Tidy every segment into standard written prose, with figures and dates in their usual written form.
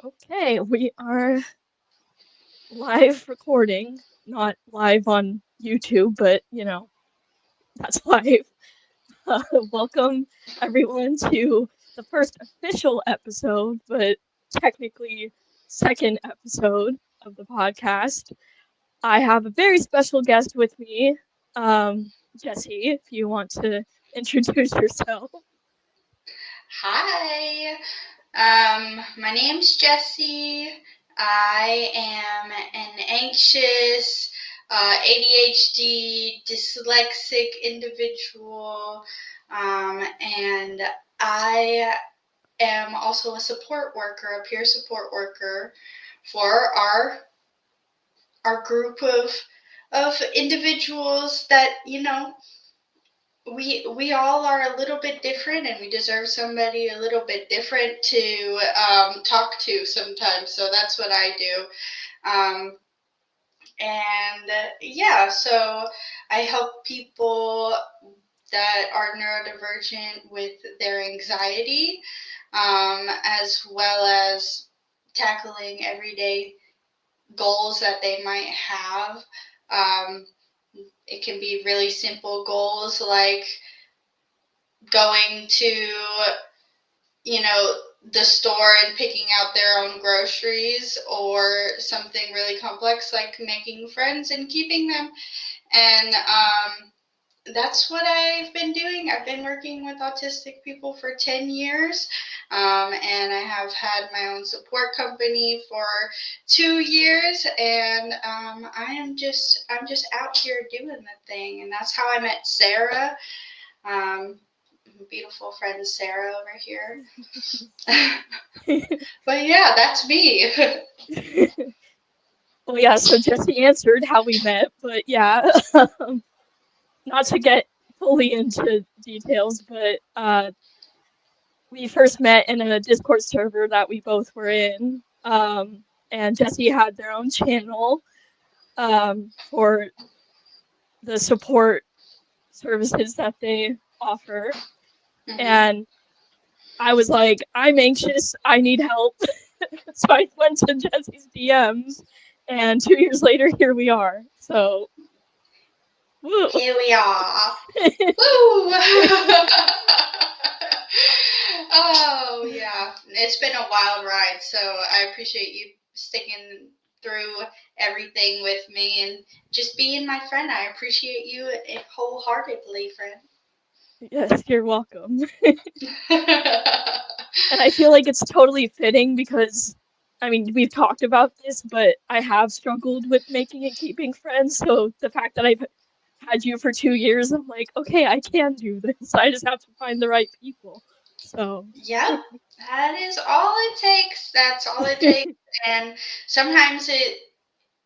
Okay, we are live recording, not live on YouTube, but that's live. Welcome everyone to the first official episode, but technically second episode of the podcast. I have a very special guest with me, Jessi, if you want to introduce yourself. Hi, my name's Jessi. I am an anxious, ADHD, dyslexic individual, and I am also a support worker, a peer support worker for our group of individuals that we all are a little bit different, and we deserve somebody a little bit different to talk to sometimes. So that's what I do. And yeah, so I help people that are neurodivergent with their anxiety, as well as tackling everyday goals that they might have. Um, it can be really simple goals like going to, you know, the store and picking out their own groceries, or something really complex like making friends and keeping them. And that's what I've been doing. I've been working with autistic people for 10 years, and I have had my own support company for 2 years, and I'm just out here doing the thing, and that's how I met Sarah. Um, Beautiful friend Sarah over here. But yeah, that's me. Well, yeah, so Jessi answered how we met, but yeah, not to get fully into details, but we first met in a Discord server that we both were in, and Jessi had their own channel for the support services that they offer, Hmm. and I was like, I'm anxious, I need help, so I went to Jessi's DMs, and 2 years later, here we are. So, woo. Here we are. Woo! Oh yeah, it's been a wild ride. So I appreciate you sticking through everything with me and just being my friend. I appreciate you wholeheartedly, friend. Yes, you're welcome. And I feel like it's totally fitting because, I mean, we've talked about this, but I have struggled with making and keeping friends. So the fact that I've had you for 2 years, I'm like, okay, I can do this. I just have to find the right people. So, Yep, that is all it takes. That's all it takes. And sometimes it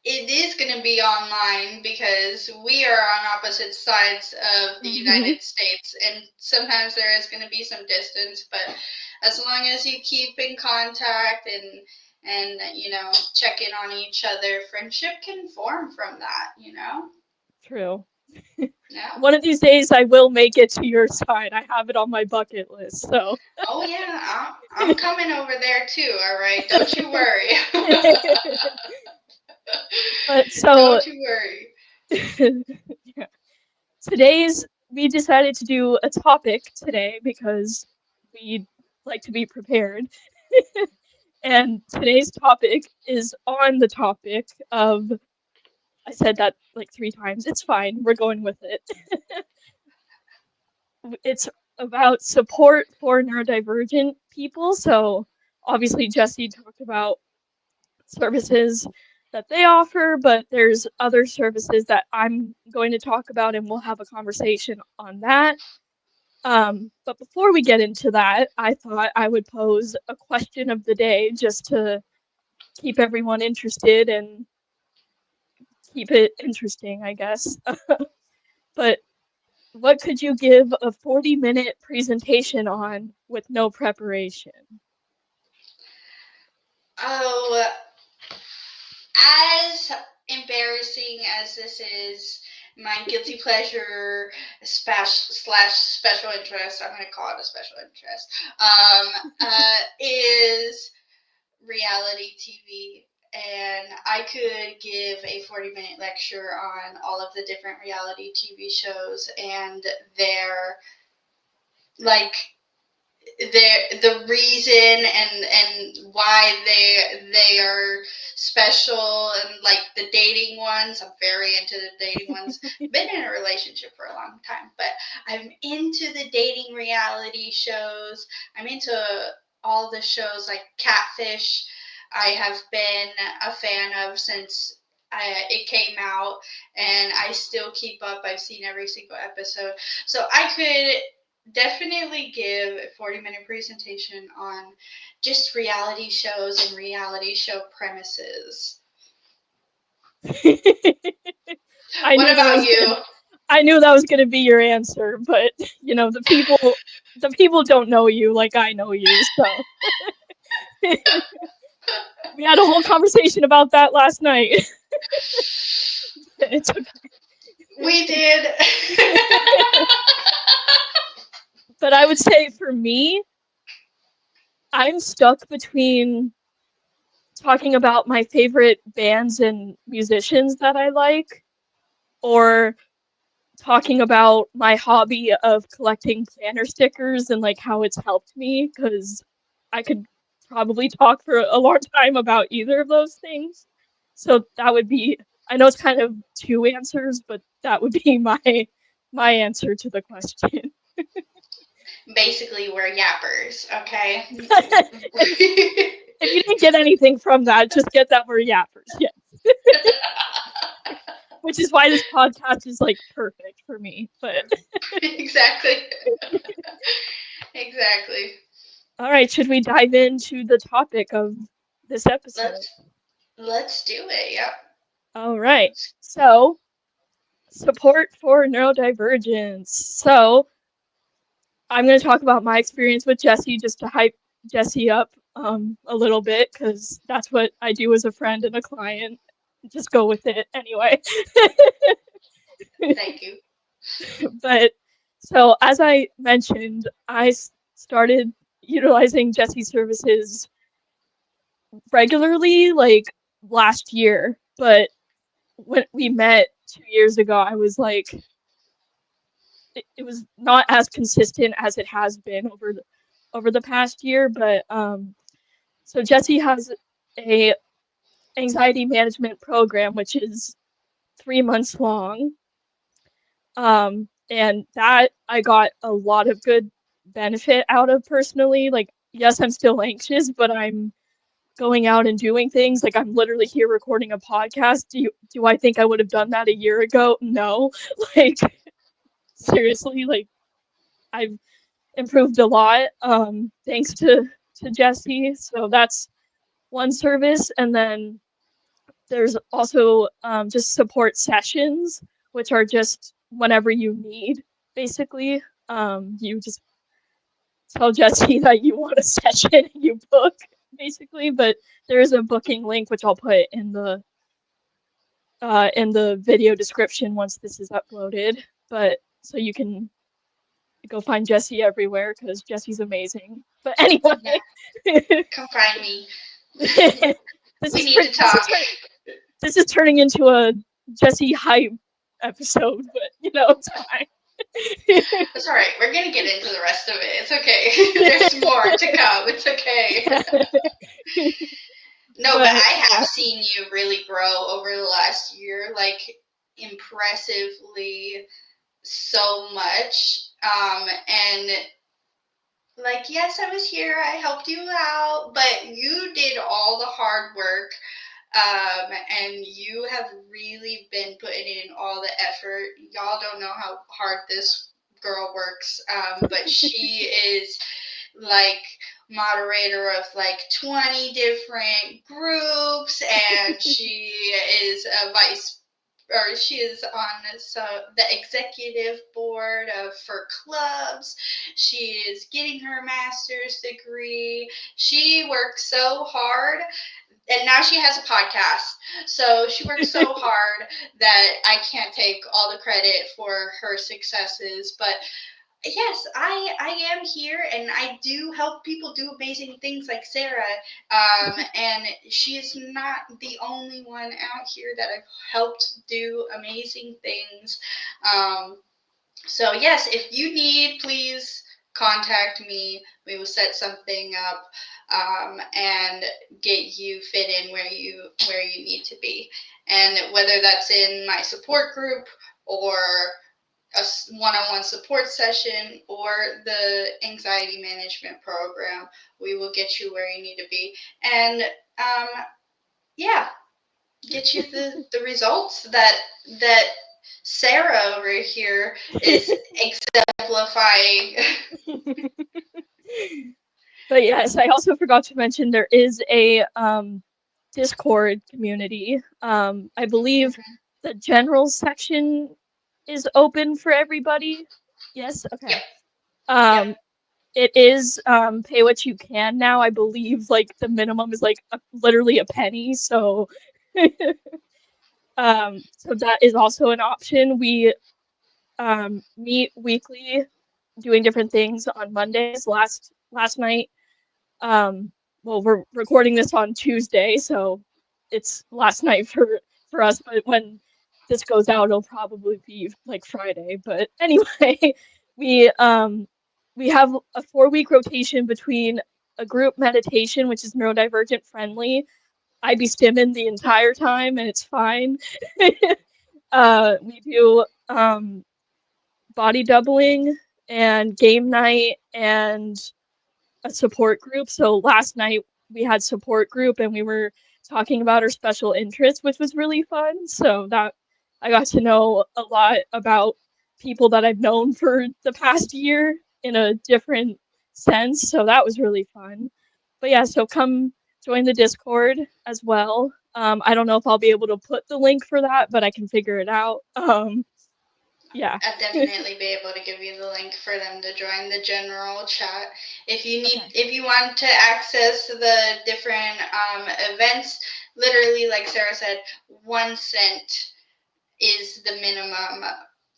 is going to be online because we are on opposite sides of the mhm, United States, and sometimes there is going to be some distance. But as long as you keep in contact and check in on each other, friendship can form from that. true. Yeah. One of these days, I will make it to your side. I have it on my bucket list. So, Oh yeah, I'm coming over there too. All right, don't you worry. but so Don't you worry. yeah. Today's we decided to do a topic today because we like to be prepared. And today's topic is on the topic of, I said that like 3 times. It's fine. We're going with it. It's about support for neurodivergent people. So obviously Jessi talked about services that they offer, but there's other services that I'm going to talk about, and we'll have a conversation on that. But before we get into that, I thought I would pose a question of the day just to keep everyone interested and keep it interesting, I guess. But what could you give a 40-minute presentation on with no preparation? Oh, as embarrassing as this is, my guilty pleasure slash special interest, I'm going to call it a special interest, is reality TV, and I could give a 40-minute lecture on all of the different reality TV shows and their, like, the reason and why they are special, and like the dating ones. I'm very into the dating ones. Been in a relationship for a long time, but I'm into the dating reality shows. I'm into all the shows like Catfish. I have been a fan of since it came out, and I still keep up. I've seen every single episode, so I could definitely give a 40-minute presentation on just reality shows and reality show premises. I What knew that about was you? gonna I knew that was gonna be your answer, but the people don't know you like I know you, so we had a whole conversation about that last night. It's We did. But I would say for me, I'm stuck between talking about my favorite bands and musicians that I like, or talking about my hobby of collecting planner stickers and like how it's helped me, because I could probably talk for a long time about either of those things. So that would be, I know it's kind of two answers, but that would be my answer to the question. Basically, we're yappers, okay? If you didn't get anything from that, just get that we're yappers. Yeah. Which is why this podcast is like perfect for me. But Exactly. Exactly. all right, should we dive into the topic of this episode? Let's let's do it. Yep. All right. So, support for neurodivergence. So, I'm going to talk about my experience with Jessi just to hype Jessi up a little bit, because that's what I do as a friend and a client. Just go with it anyway. Thank you. But so, as I mentioned, I started utilizing Jessi's services regularly like last year. But when we met 2 years ago, I was like, it was not as consistent as it has been over the past year. But so Jessi has a anxiety management program, which is 3 months long. And that I got a lot of good benefit out of personally. Like, yes, I'm still anxious, but I'm going out and doing things. Like, I'm literally here recording a podcast. Do I think I would have done that a year ago? No. Like, seriously, like, I've improved a lot, thanks to Jessi. So that's one service. And then there's also just support sessions, which are just whenever you need, basically. You just tell Jessi that you want a session and you book, basically. But there is a booking link, which I'll put in the video description once this is uploaded. But so you can go find Jessi everywhere, because Jessi's amazing. But Yeah. anyway, Come find me. this We is need to talk. this is turning into a Jessi hype episode, but it's fine. It's all right. We're gonna get into the rest of it. It's okay. There's more to come. It's okay. No, but But I yeah, have seen you really grow over the last year, like impressively so much. And like, yes, I was here. I helped you out, but you did all the hard work. And you have really been putting in all the effort. Y'all don't know how hard this girl works, but she is like moderator of like 20 different groups, and she is a vice, or she is on the executive board of for clubs. She is getting her master's degree. She works so hard, and now she has a podcast. So she works so hard that I can't take all the credit for her successes, but Yes, I am here, and I do help people do amazing things like Sarah. And she is not the only one out here that I've helped do amazing things. Um, so yes, if you need, please contact me. We will set something up, and get you fit in where you need to be. And whether that's in my support group, or a one-on-one support session, or the anxiety management program, we will get you where you need to be. And um, yeah, get you the results that Sarah over here is exemplifying. But yes, I also forgot to mention there is a Discord community. I believe the general section is open for everybody. Yes, Yep, okay. yep. Um, it is pay what you can now. I believe like the minimum is like literally a penny. So, so that is also an option. We meet weekly, doing different things on Mondays. Last night, um, well, we're recording this on Tuesday, so it's last night for us. But when this goes out, it'll probably be like Friday. But anyway, we um we have a 4 week rotation between a group meditation, which is neurodivergent friendly. I be stimming the entire time, and it's fine. We do body doubling and game night and a support group. So last night we had support group and we were talking about our special interests, which was really fun. So that I got to know a lot about people that I've known for the past year in a different sense. So that was really fun. But yeah, so come join the Discord as well. I don't know if I'll be able to put the link for that, but I can figure it out. Yeah. I'd definitely be able to give you the link for them to join the general chat. Okay. If you want to access the different events, literally, like Sarah said, 1 cent is the minimum.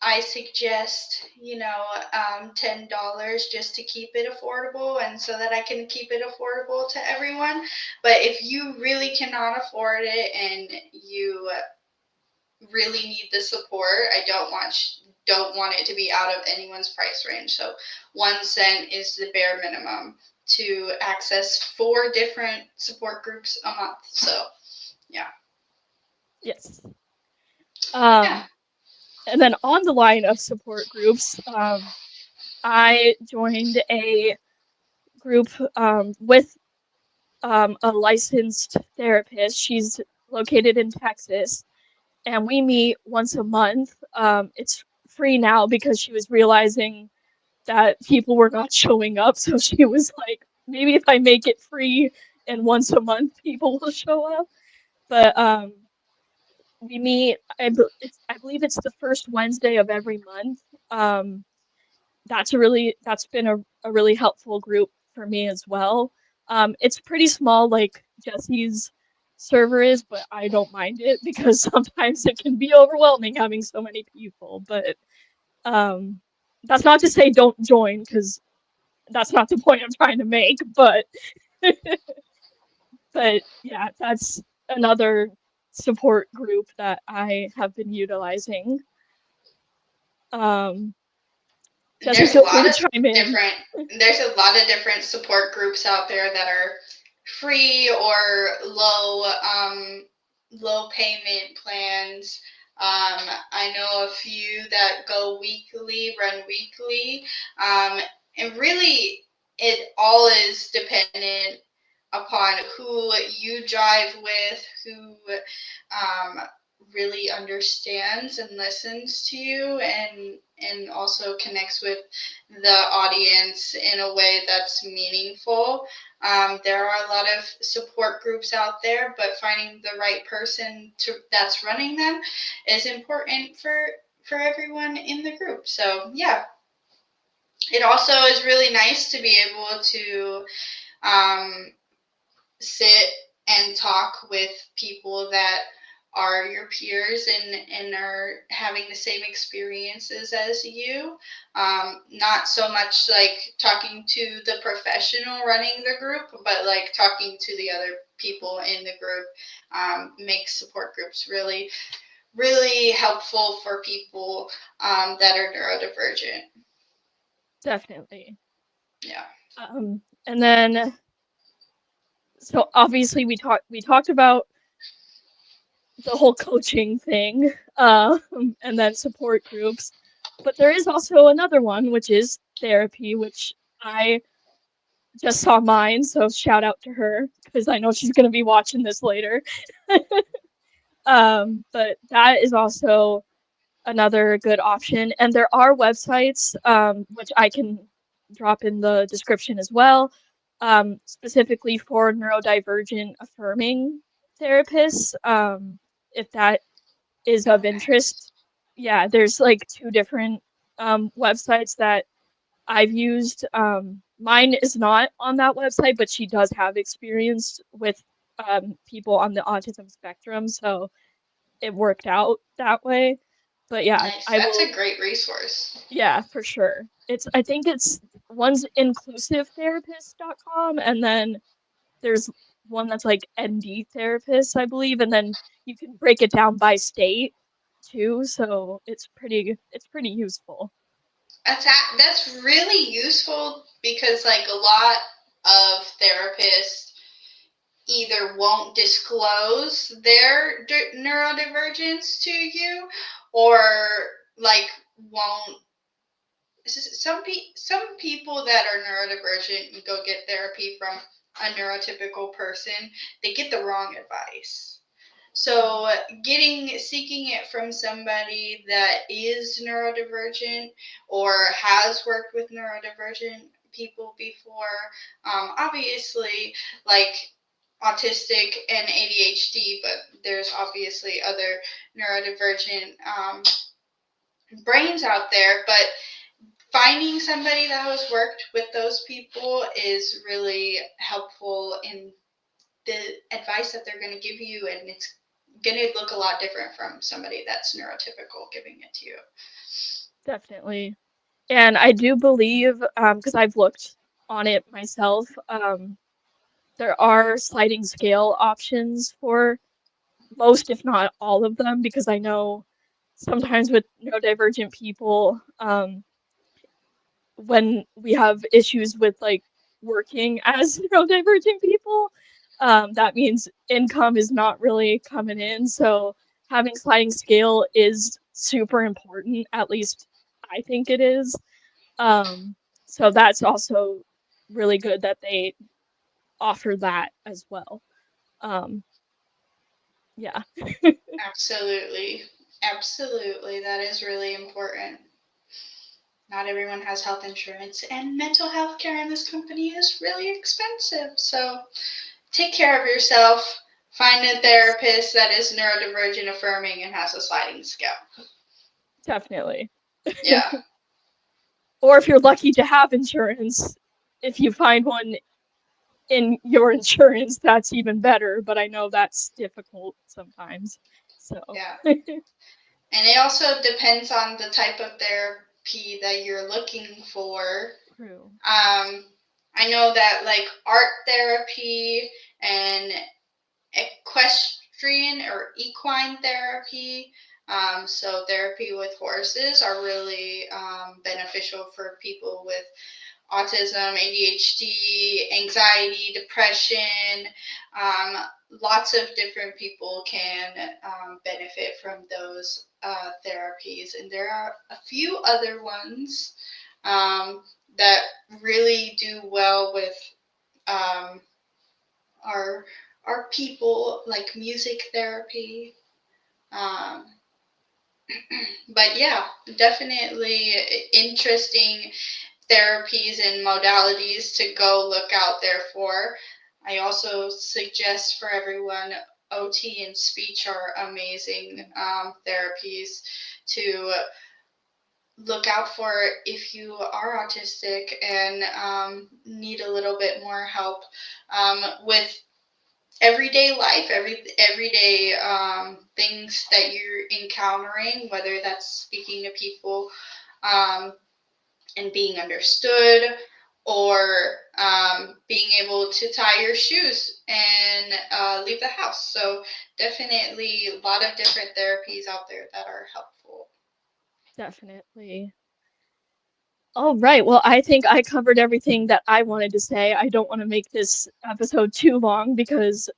I suggest, $10 just to keep it affordable, and so that I can keep it affordable to everyone. But if you really cannot afford it and you really need the support, I don't want it to be out of anyone's price range. So 1 cent is the bare minimum to access 4 different support groups a month. So yeah. Yes. Yeah. And then on the line of support groups, I joined a group with a licensed therapist. She's located in Texas, and we meet once a month. It's free now because she was realizing that people were not showing up. So she was like, maybe if I make it free and once a month, people will show up. But we meet, I believe it's the first Wednesday of every month. Um, that's been a really helpful group for me as well. It's pretty small, like Jessie's server is, but I don't mind it because sometimes it can be overwhelming having so many people. But um, that's not to say don't join because that's not the point I'm trying to make. But yeah, that's another support group that I have been utilizing. Um, Jessie, There's a feel free lot to of chime in. different there's a lot of different support groups out there that are free or low payment plans. I know a few that run weekly, and really it all is dependent upon who you drive with, who um, really understands and listens to you, and also connects with the audience in a way that's meaningful. There are a lot of support groups out there, but finding the right person that's running them is important for everyone in the group. So yeah, it also is really nice to be able to um, sit and talk with people that are your peers and are having the same experiences as you. Not so much like talking to the professional running the group, but like talking to the other people in the group makes support groups really, really helpful for people that are neurodivergent. Definitely. Yeah. And then, so obviously we talked about the whole coaching thing, and then support groups. But there is also another one, which is therapy, which I just saw mine, so shout out to her because I know she's gonna be watching this later. But that is also another good option, and there are websites, which I can drop in the description as well, specifically for neurodivergent affirming therapists, if that is Oh, of nice. interest. Yeah, there's like two different websites that I've used. Mine is not on that website, but she does have experience with people on the autism spectrum, so it worked out that way. But yeah, Nice. I That's will. a great resource. Yeah, for sure. I think it's one's inclusivetherapist.com, and then there's one that's like ND therapist, I believe, and then you can break it down by state too, so it's pretty useful. That's really useful because like a lot of therapists either won't disclose their neurodivergence to you or like won't some people that are neurodivergent and go get therapy from a neurotypical person, they get the wrong advice. So seeking it from somebody that is neurodivergent or has worked with neurodivergent people before, obviously like autistic and ADHD, but there's obviously other neurodivergent brains out there. But finding somebody that has worked with those people is really helpful in the advice that they're going to give you, and it's going to look a lot different from somebody that's neurotypical giving it to you. Definitely. And I do believe, because I've looked on it myself, there are sliding scale options for most, if not all of them, because I know sometimes with neurodivergent people, when we have issues with like working as neurodivergent people, that means income is not really coming in. So having sliding scale is super important. At least I think it is. Um, so that's also really good that they offer that as well. Um, yeah, Absolutely. Absolutely. That is really important. Not everyone has health insurance, and mental health care in this company is really expensive. So take care of yourself. Find a yes, therapist that is neurodivergent affirming and has a sliding scale. definitely. Yeah. Or if you're lucky to have insurance, if you find one in your insurance, that's even better. But I know that's difficult sometimes. So, Yeah. And it also depends on the type of therapy that you're looking for. true. I know that like art therapy and equestrian or equine therapy, so therapy with horses, are really beneficial for people with autism, ADHD, anxiety, depression. Um, Lots of different people can benefit from those therapies, and there are a few other ones um, that really do well with um, our our people, like music therapy. Um, but yeah, definitely interesting therapies and modalities to go look out there for. I also suggest for everyone OT and speech are amazing therapies to look out for if you are autistic and need a little bit more help with everyday life, everyday things that you're encountering, whether that's speaking to people um, and being understood, or being able to tie your shoes and leave the house. So definitely a lot of different therapies out there that are helpful. Definitely. All right. Well, I think I covered everything that I wanted to say. I don't want to make this episode too long because,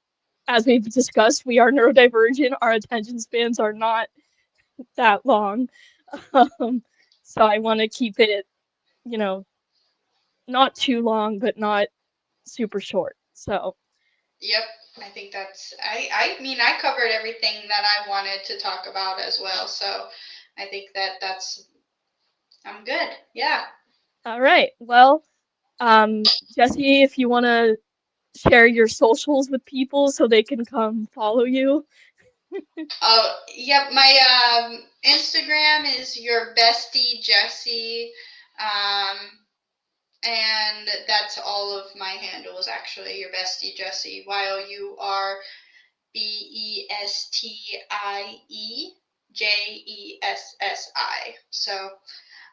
as we've discussed, we are neurodivergent. Our attention spans are not that long. Um, so I want to keep it, you know, not too long, but not super short. So, Yep, I think I mean, I covered everything that I wanted to talk about as well. So I think that's, I'm good. Yeah. all right. Well, Jessi, if you want to share your socials with people so they can come follow you. Oh, yep. My Instagram is your bestie Jessi, um, and that's all of my handles. Actually, your bestie Jessi. YOURBESTIEJESSI. So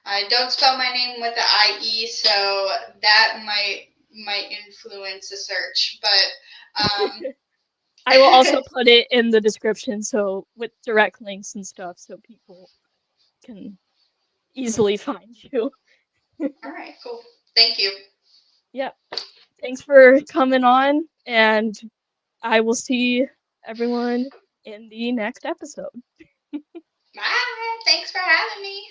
I don't spell my name with the IE, so that might influence the search. But I will also put it in the description so with direct links and stuff so people can easily find you. all right, cool. Thank you. Yeah. Thanks for coming on, and I will see everyone in the next episode. Bye. Thanks for having me.